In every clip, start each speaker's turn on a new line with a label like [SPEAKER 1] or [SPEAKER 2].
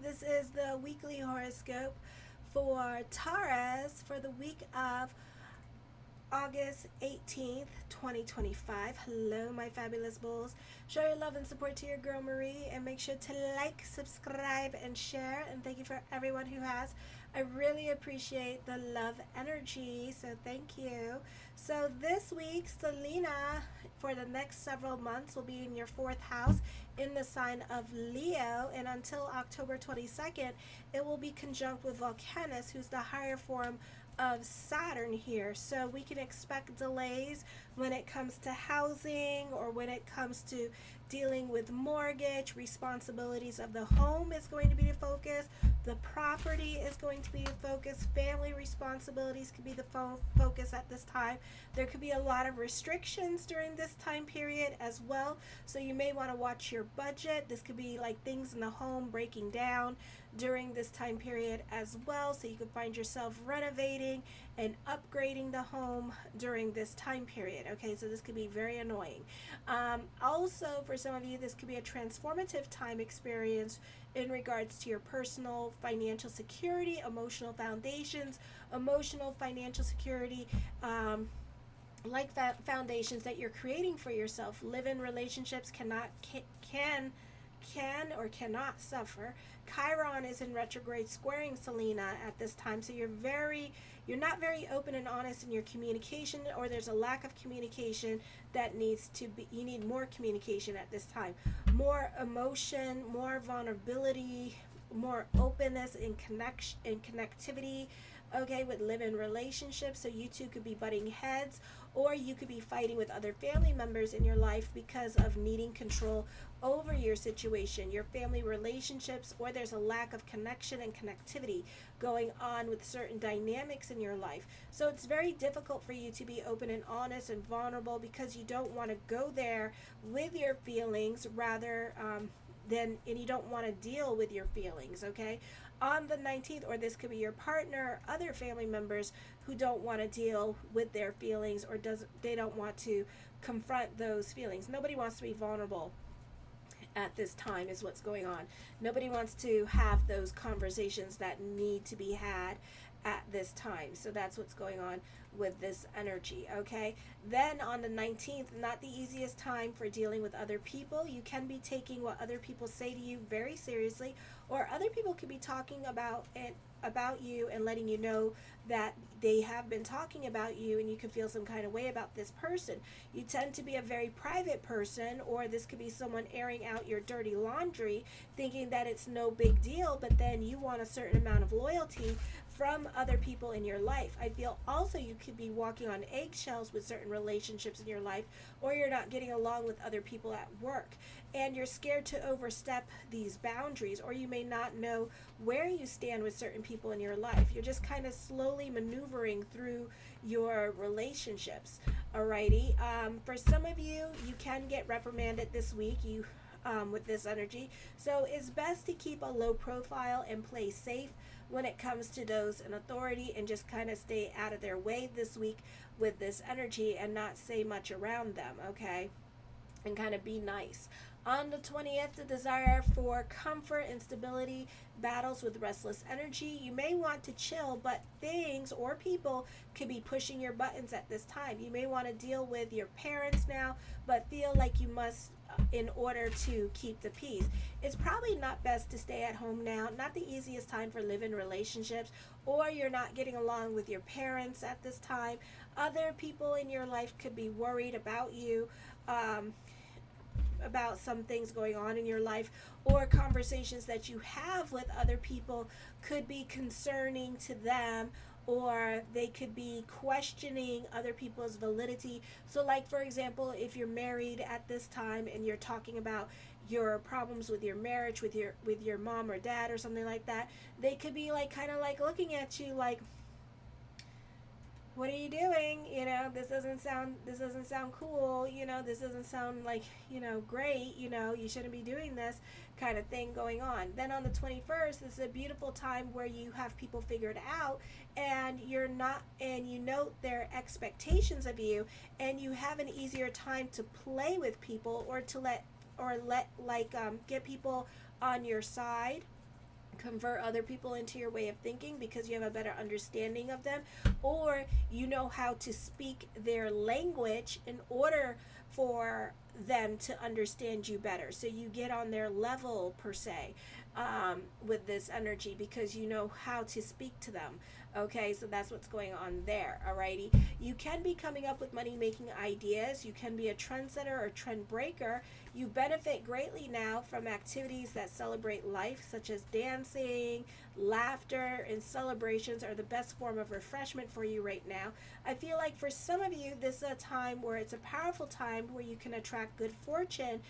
[SPEAKER 1] This is the weekly horoscope for Taurus for the week of August 18th, 2025. Hello, my fabulous bulls. Show your love and support to your girl Marie and make sure to like, subscribe, and share. And thank you for everyone who has. I really appreciate the love energy, so thank you. So this week, Selena, for the next several months, will be in your fourth house in the sign of Leo, and until October 22nd, it will be conjunct with Volcanus, who's the higher form of Saturn here. So we can expect delays when it comes to housing or when it comes to dealing with mortgage. Responsibilities of the home is going to be the focus. The property is going to be the focus. Family responsibilities could be the focus at this time. There could be a lot of restrictions during this time period as well. So you may want to watch your budget. This could be like things in the home breaking down during this time period as well. So you could find yourself renovating and upgrading the home during this time period. Okay, so this could be very annoying. Also, for some of you, this could be a transformative time experience in regards to your personal financial security, emotional foundations, emotional financial security, like that foundations that you're creating for yourself. Live-in relationships can or cannot suffer. Chiron is in retrograde squaring Selena at this time, so you're not very open and honest in your communication, or there's a lack of communication that needs to be, you need more communication at this time. More emotion, more vulnerability, more openness and connectivity, okay, with live-in relationships. So you two could be butting heads, or you could be fighting with other family members in your life because of needing control over your situation, your family relationships, or there's a lack of connection and connectivity going on with certain dynamics in your life. So it's very difficult for you to be open and honest and vulnerable because you don't want to go there with your feelings rather and you don't want to deal with your feelings, okay? On the 19th, or this could be your partner, other family members who don't want to deal with their feelings, or they don't want to confront those feelings. Nobody wants to be vulnerable at this time is what's going on. Nobody wants to have those conversations that need to be had at this time. So that's what's going on with this energy, okay? Then on the 19th, not the easiest time for dealing with other people. You can be taking what other people say to you very seriously, or other people could be talking about you and letting you know that they have been talking about you, and you could feel some kind of way about this person. You tend to be a very private person, or this could be someone airing out your dirty laundry, thinking that it's no big deal, but then you want a certain amount of loyalty from other people in your life. I feel also you could be walking on eggshells with certain relationships in your life, or you're not getting along with other people at work, and you're scared to overstep these boundaries, or you may not know where you stand with certain people in your life. You're just kind of slowly maneuvering through your relationships. Alrighty. For some of you, you can get reprimanded this week. With this energy. So it's best to keep a low profile and play safe when it comes to those in authority, and just kind of stay out of their way this week with this energy and not say much around them, okay? And kind of be nice. On the 20th, the desire for comfort and stability battles with restless energy. You may want to chill, but things or people could be pushing your buttons at this time. You may want to deal with your parents now, but feel like you must in order to keep the peace. It's probably not best to stay at home now. Not the easiest time for live-in relationships, or you're not getting along with your parents at this time. Other people in your life could be worried about you, about some things going on in your life, or conversations that you have with other people could be concerning to them, or they could be questioning other people's validity. So like, for example, if you're married at this time and you're talking about your problems with your marriage with your mom or dad or something like that, they could be like kind of like looking at you like, what are you doing? This doesn't sound cool. This doesn't sound like, great. You shouldn't be doing this kind of thing going on. Then on the 21st, this is a beautiful time where you have people figured out, and you note their expectations of you, and you have an easier time to play with people, or to get people on your side convert other people into your way of thinking because you have a better understanding of them, or you know how to speak their language in order for them to understand you better. So you get on their level, per se, with this energy because you know how to speak to them. Okay, so that's what's going on there. Alrighty, you can be coming up with money making ideas. You can be a trendsetter or trend breaker. You benefit greatly now from activities that celebrate life, such as dancing, laughter, and celebrations are the best form of refreshment for you right now. I feel like for some of you, this is a time where it's a powerful time where you can attract good fortune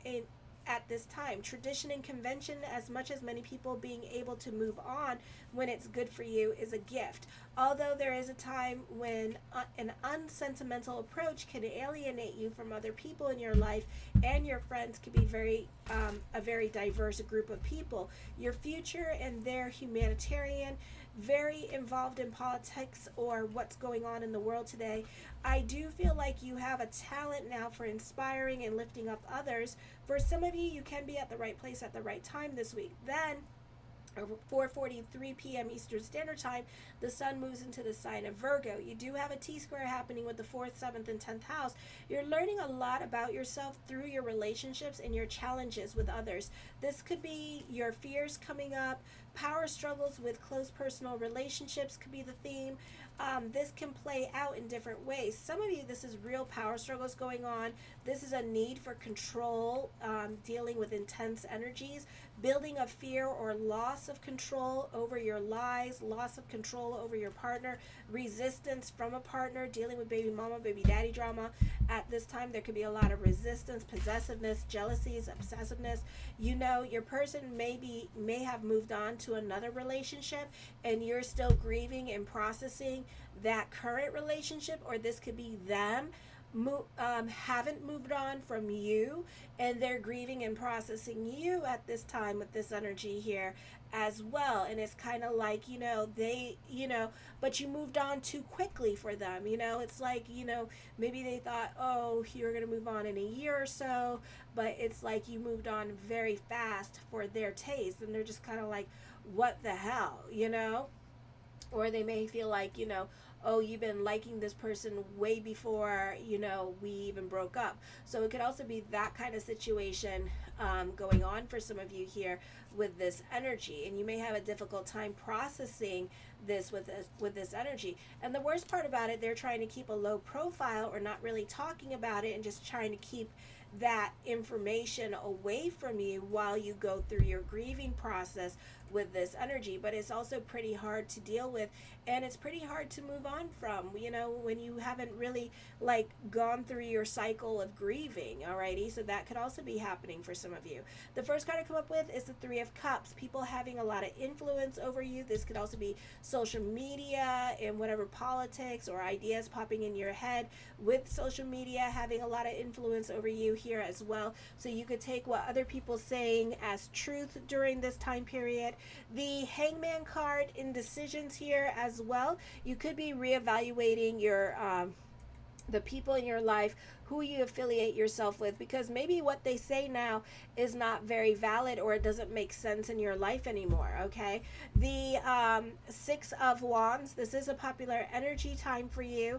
[SPEAKER 1] in at this time. Tradition and convention, as much as many people being able to move on when it's good for you, is a gift. Although there is a time when an unsentimental approach can alienate you from other people in your life, and your friends can be a very diverse group of people. Your future and their humanitarian, very involved in politics or what's going on in the world today. I do feel like you have a talent now for inspiring and lifting up others. For some of you, you can be at the right place at the right time this week. Then 4:43 p.m. Eastern Standard Time, the sun moves into the sign of Virgo. You do have a T-square happening with the 4th, 7th, and 10th house. You're learning a lot about yourself through your relationships and your challenges with others. This could be your fears coming up. Power struggles with close personal relationships could be the theme. This can play out in different ways. Some of you, this is real power struggles going on. This is a need for control, dealing with intense energies, building of fear or loss of control over your lives, loss of control over your partner, resistance from a partner, dealing with baby mama, baby daddy drama. At this time, there could be a lot of resistance, possessiveness, jealousies, obsessiveness. You know, your person may have moved on to another relationship, and you're still grieving and processing that current relationship, or this could be them haven't moved on from you, and they're grieving and processing you at this time with this energy here as well. And it's kind of like, but you moved on too quickly for them. It's like, maybe they thought, oh, you're going to move on in a year or so, but it's like you moved on very fast for their taste, and they're just kind of like, what the hell, Or they may feel like, oh, you've been liking this person way before, we even broke up. So it could also be that kind of situation going on for some of you here with this energy. And you may have a difficult time processing this with this energy. And the worst part about it, they're trying to keep a low profile or not really talking about it and just trying to keep that information away from you while you go through your grieving process with this energy. But it's also pretty hard to deal with, and it's pretty hard to move on from, when you haven't really gone through your cycle of grieving. Alrighty, so that could also be happening for some of you. The first card I come up with is the 3 of Cups, people having a lot of influence over you. This could also be social media and whatever politics or ideas popping in your head with social media having a lot of influence over you here as well. So you could take what other people saying as truth during this time period. The Hangman card, indecisions here as well. You could be reevaluating your the people in your life who you affiliate yourself with, because maybe what they say now is not very valid, or it doesn't make sense in your life anymore. Okay, the 6 of Wands, this is a popular energy time for you.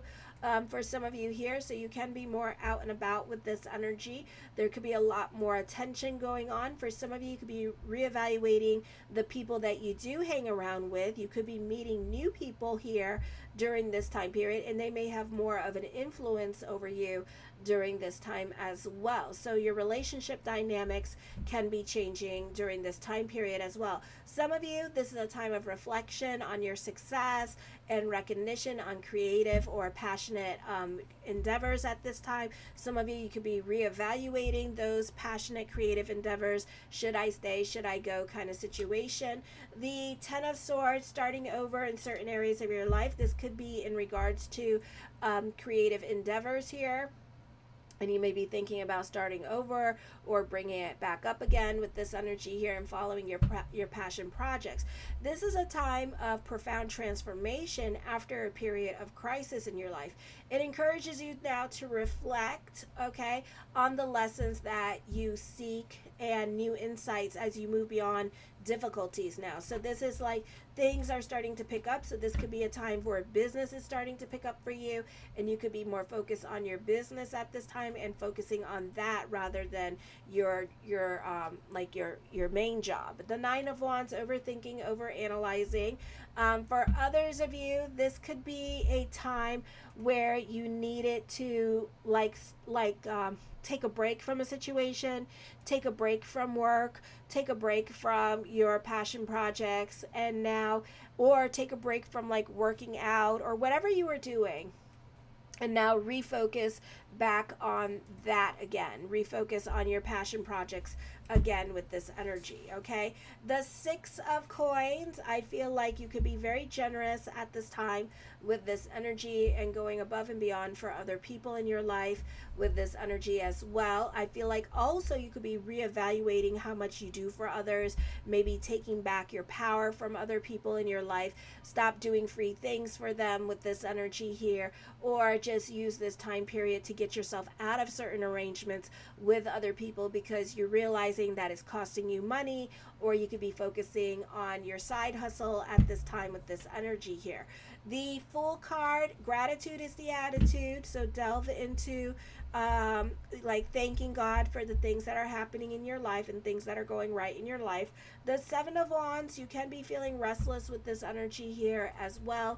[SPEAKER 1] For some of you here, so you can be more out and about with this energy. There could be a lot more attention going on. For some of you, you could be reevaluating the people that you do hang around with. You could be meeting new people here during this time period, and they may have more of an influence over you during this time as well. So your relationship dynamics can be changing during this time period as well. Some of you, this is a time of reflection on your success and recognition on creative or passionate endeavors at this time. Some of you, you could be reevaluating those passionate creative endeavors. Should I stay? Should I go? Kind of situation. The 10 of Swords, starting over in certain areas of your life. This could be in regards to creative endeavors here. And you may be thinking about starting over or bringing it back up again with this energy here and following your passion projects. This is a time of profound transformation after a period of crisis in your life. It encourages you now to reflect, on the lessons that you seek and new insights as you move beyond difficulties now. So this is like things are starting to pick up. So this could be a time where business is starting to pick up for you, and you could be more focused on your business at this time and focusing on that rather than your your main job. The Nine of Wands, overthinking, over analyzing. For others of you, this could be a time where you needed to take a break from a situation, take a break from work, take a break from your passion projects, and now, or take a break from like working out or whatever you were doing, and now refocus back on that again. Refocus on your passion projects again with this energy, okay? The Six of Coins, I feel like you could be very generous at this time with this energy and going above and beyond for other people in your life with this energy as well. I feel like also you could be reevaluating how much you do for others, maybe taking back your power from other people in your life. Stop doing free things for them with this energy here, or just use this time period to get yourself out of certain arrangements with other people because you're realizing that it's costing you money, or you could be focusing on your side hustle at this time with this energy here. The Fool card, gratitude is the attitude, so delve into thanking God for the things that are happening in your life and things that are going right in your life. The Seven of Wands, you can be feeling restless with this energy here as well.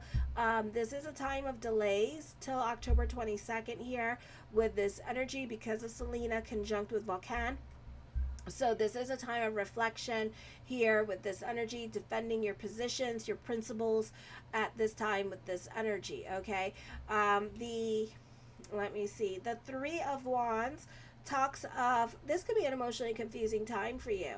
[SPEAKER 1] This is a time of delays till October 22nd here with this energy because of Selena conjunct with Vulcan. So this is a time of reflection here with this energy, defending your positions, your principles at this time with this energy, okay? Let me see. The Three of Wands talks of, this could be an emotionally confusing time for you.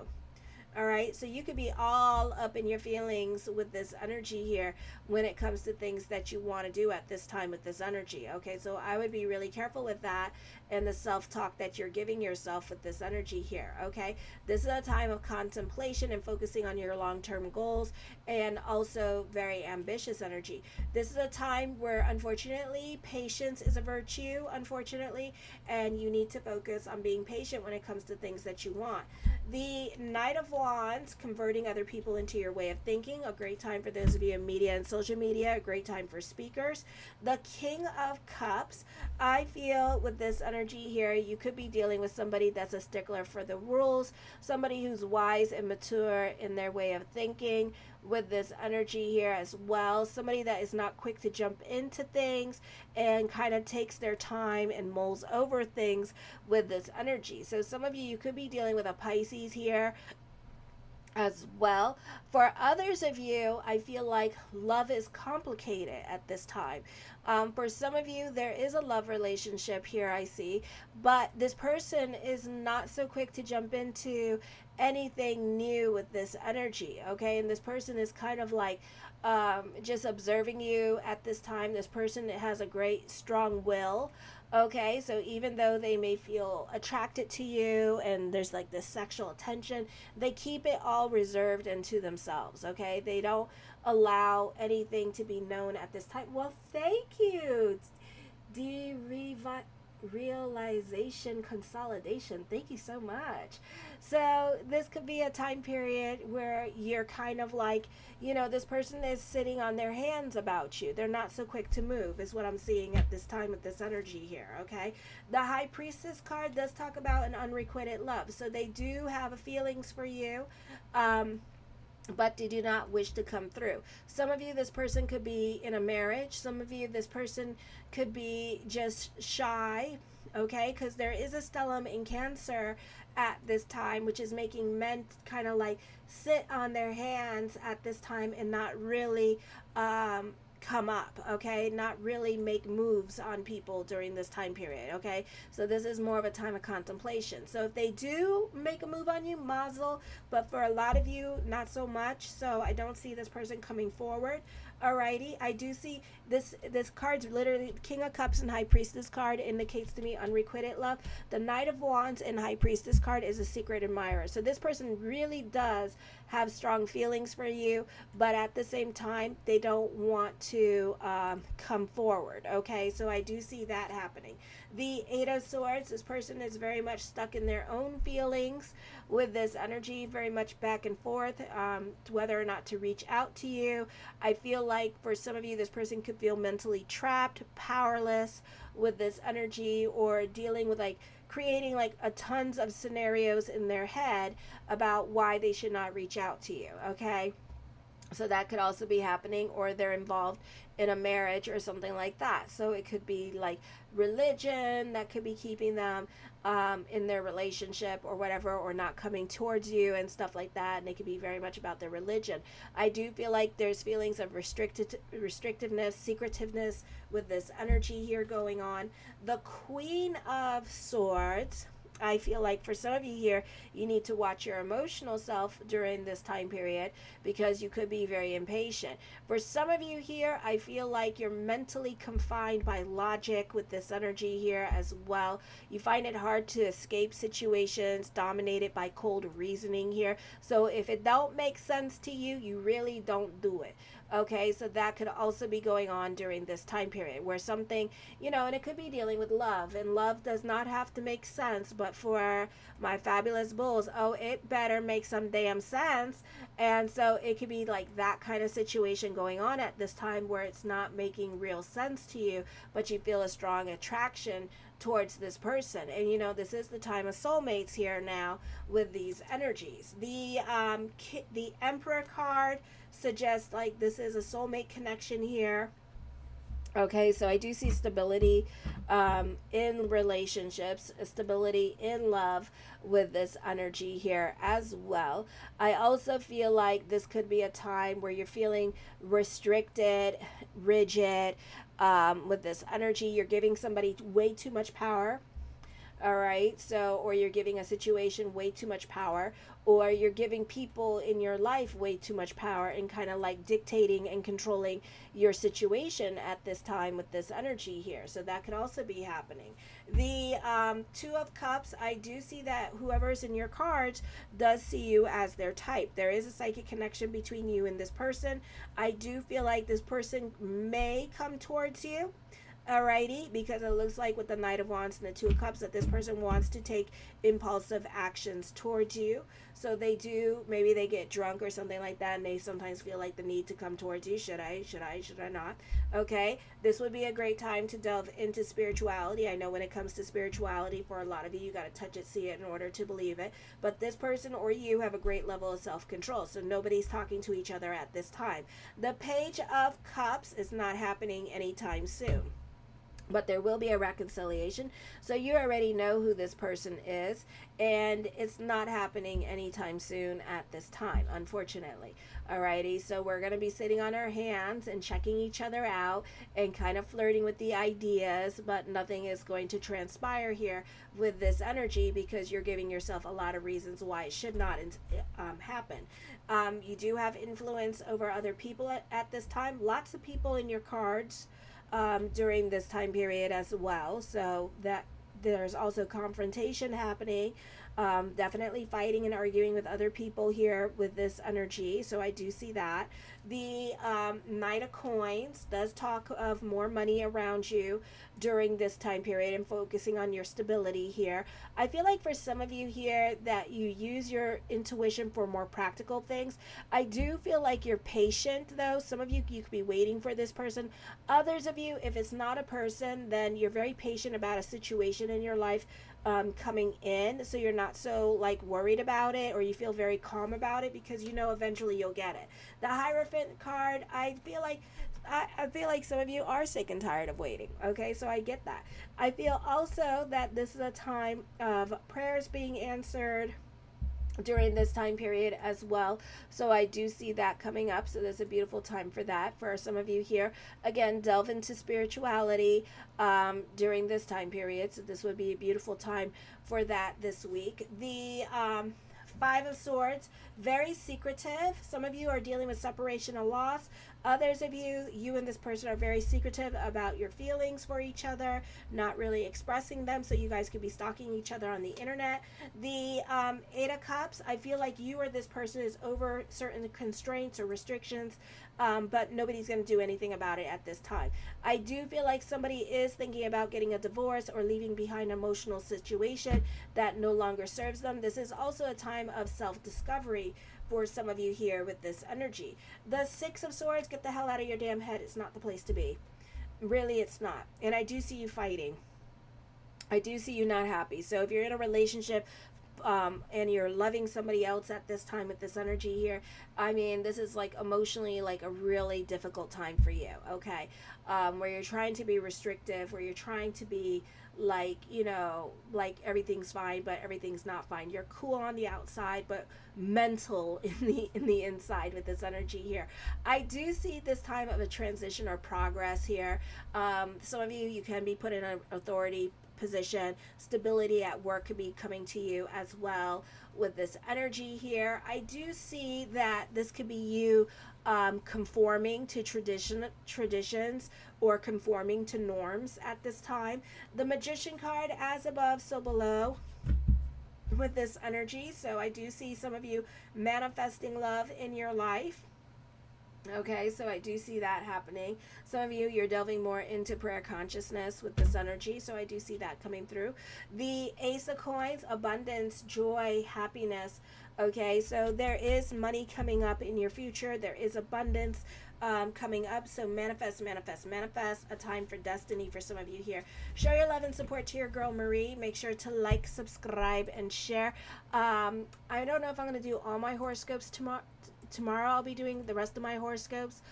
[SPEAKER 1] All right, so you could be all up in your feelings with this energy here when it comes to things that you want to do at this time with this energy. Okay, so I would be really careful with that and the self-talk that you're giving yourself with this energy here. Okay, this is a time of contemplation and focusing on your long-term goals, and also very ambitious energy. This is a time where, unfortunately, patience is a virtue, unfortunately, and you need to focus on being patient when it comes to things that you want. The Knight of Wands, converting other people into your way of thinking, a great time for those of you in media and social media, a great time for speakers. The King of Cups, I feel with this energy here, you could be dealing with somebody that's a stickler for the rules, somebody who's wise and mature in their way of thinking with this energy here as well, somebody that is not quick to jump into things and kind of takes their time and mulls over things with this energy. So some of you could be dealing with a Pisces here as well. For others of you, I feel like love is complicated at this time. For some of you, there is a love relationship here, I see, but this person is not so quick to jump into anything new with this energy, okay? And this person is kind of like just observing you at this time. This person has a great strong will, okay? So even though they may feel attracted to you and there's like this sexual attention, they keep it all reserved into themselves, okay? They don't allow anything to be known at this time. Well, thank you. Realization consolidation, thank you so much. So this could be a time period where you're kind of like, you know, this person is sitting on their hands about you. They're not so quick to move is what I'm seeing at this time with this energy here, okay? The High Priestess card does talk about an unrequited love, so they do have feelings for you, but they do not wish to come through. Some of you, this person could be in a marriage. Some of you, this person could be just shy, okay? Because there is a stellium in Cancer at this time, which is making men kind of like sit on their hands at this time and not really come up, okay? Not really make moves on people during this time period, okay? So this is more of a time of contemplation. So if they do make a move on you, mazel, but for a lot of you, not so much. So I don't see this person coming forward. Alrighty, I do see this card's literally King of Cups and High Priestess card indicates to me unrequited love. The Knight of Wands and High Priestess card is a secret admirer. So this person really does have strong feelings for you, but at the same time, they don't want to come forward. Okay, so I do see that happening. The Eight of Swords, this person is very much stuck in their own feelings with this energy, very much back and forth, whether or not to reach out to you. I feel like for some of you, this person could feel mentally trapped, powerless with this energy, or dealing with like creating like a tons of scenarios in their head about why they should not reach out to you. Okay, so that could also be happening, or they're involved in a marriage or something like that. So it could be like religion that could be keeping them in their relationship or whatever, or not coming towards you and stuff like that. And it could be very much about their religion. I do feel like there's feelings of restrictiveness, secretiveness with this energy here going on. The Queen of Swords, I feel like for some of you here, you need to watch your emotional self during this time period, because you could be very impatient. For some of you here, I feel like you're mentally confined by logic with this energy here as well. You find it hard to escape situations dominated by cold reasoning here. So if it don't make sense to you, you really don't do it. Okay, so that could also be going on during this time period where something, and it could be dealing with love, and love does not have to make sense, but for my fabulous bulls, it better make some damn sense. And so it could be like that kind of situation going on at this time where it's not making real sense to you, but you feel a strong attraction towards this person. And this is the time of soulmates here now with these energies. The Emperor card suggests like this is a soulmate connection here. Okay, so I do see stability in relationships, stability in love with this energy here as well. I also feel like this could be a time where you're feeling restricted, rigid with this energy. You're giving somebody way too much power. All right, so, or you're giving a situation way too much power, or you're giving people in your life way too much power and kind of like dictating and controlling your situation at this time with this energy here. So that could also be happening. The Two of Cups, I do see that whoever's in your cards does see you as their type. There is a psychic connection between you and this person. I do feel like this person may come towards you. Alrighty, because it looks like with the Knight of Wands and the Two of Cups that this person wants to take impulsive actions towards you. So they do, maybe they get drunk or something like that, and they sometimes feel like the need to come towards you. Should I not? Okay, this would be a great time to delve into spirituality. I know when it comes to spirituality, for a lot of you, you got to touch it, see it in order to believe it. But this person or you have a great level of self-control, so nobody's talking to each other at this time. The Page of Cups is not happening anytime soon, but there will be a reconciliation. So you already know who this person is, and it's not happening anytime soon at this time, unfortunately. Alrighty, so we're going to be sitting on our hands and checking each other out and kind of flirting with the ideas, but nothing is going to transpire here with this energy, because you're giving yourself a lot of reasons why it should not happen. You do have influence over other people at this time. Lots of people in your cards during this time period as well, so that there's also confrontation happening, definitely fighting and arguing with other people here with this energy. So I do see that. The Knight of Coins does talk of more money around you during this time period and focusing on your stability here. I feel like for some of you here that you use your intuition for more practical things. I do feel like you're patient though. Some of you could be waiting for this person. Others of you, if it's not a person, then you're very patient about a situation in your life coming in, so you're not so like worried about it, or you feel very calm about it because eventually you'll get it. The Hierophant card, I feel like some of you are sick and tired of waiting. Okay, so I get that. I feel also that this is a time of prayers being answered during this time period as well. So I do see that coming up. So there's a beautiful time for that. For some of you here, again, delve into spirituality during this time period. So this would be a beautiful time for that this week. The Five of Swords, very secretive. Some of you are dealing with separation or loss. Others of you, you and this person are very secretive about your feelings for each other, not really expressing them, so you guys could be stalking each other on the internet. The Eight of Cups, I feel like you or this person is over certain constraints or restrictions, but nobody's going to do anything about it at this time. I do feel like somebody is thinking about getting a divorce or leaving behind an emotional situation that no longer serves them. This is also a time of self-discovery for some of you here with this energy. The Six of Swords, get the hell out of your damn head. It's not the place to be. Really, it's not. And I do see you fighting. I do see you not happy. So if you're in a relationship and you're loving somebody else at this time with this energy here, I mean, this is like emotionally like a really difficult time for you, okay? Where you're trying to be restrictive, where you're trying to be like, you know, like everything's fine, but everything's not fine. You're cool on the outside, but mental in the inside with this energy here. I do see this time of a transition or progress here. Some of you can be put in an authority position. Stability at work could be coming to you as well with this energy here. I do see that this could be you conforming to traditions or conforming to norms at this time. The Magician card, as above so below with this energy. So I do see some of you manifesting love in your life. Okay, so I do see that happening. Some of you, you're delving more into prayer consciousness with this energy, so I do see that coming through. The Ace of Coins, abundance, joy, happiness. Okay, so there is money coming up in your future. There is abundance coming up. So manifest, manifest, manifest. A time for destiny for some of you here. Show your love and support to your girl Marie. Make sure to like, subscribe, and share. I don't know if I'm going to do all my horoscopes tomorrow. I'll be doing the rest of my horoscopes.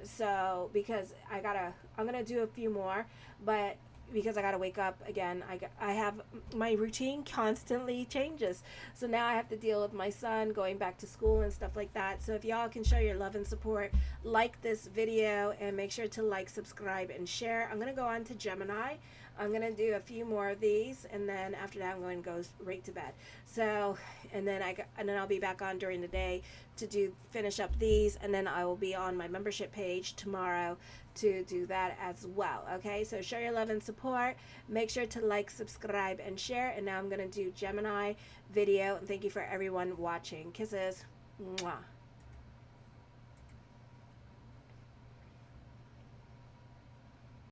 [SPEAKER 1] So because I'm gonna do a few more, but because I gotta wake up again, I have my routine constantly changes. So now I have to deal with my son going back to school and stuff like that. So if y'all can show your love and support, like this video and make sure to like, subscribe, and share. I'm gonna go on to Gemini. I'm going to do a few more of these, and then after that I'm going to go right to bed. So, and then I'll be back on during the day to finish up these, and then I will be on my membership page tomorrow to do that as well. Okay, so show your love and support. Make sure to like, subscribe, and share. And now I'm going to do Gemini video, and thank you for everyone watching. Kisses. Mwah.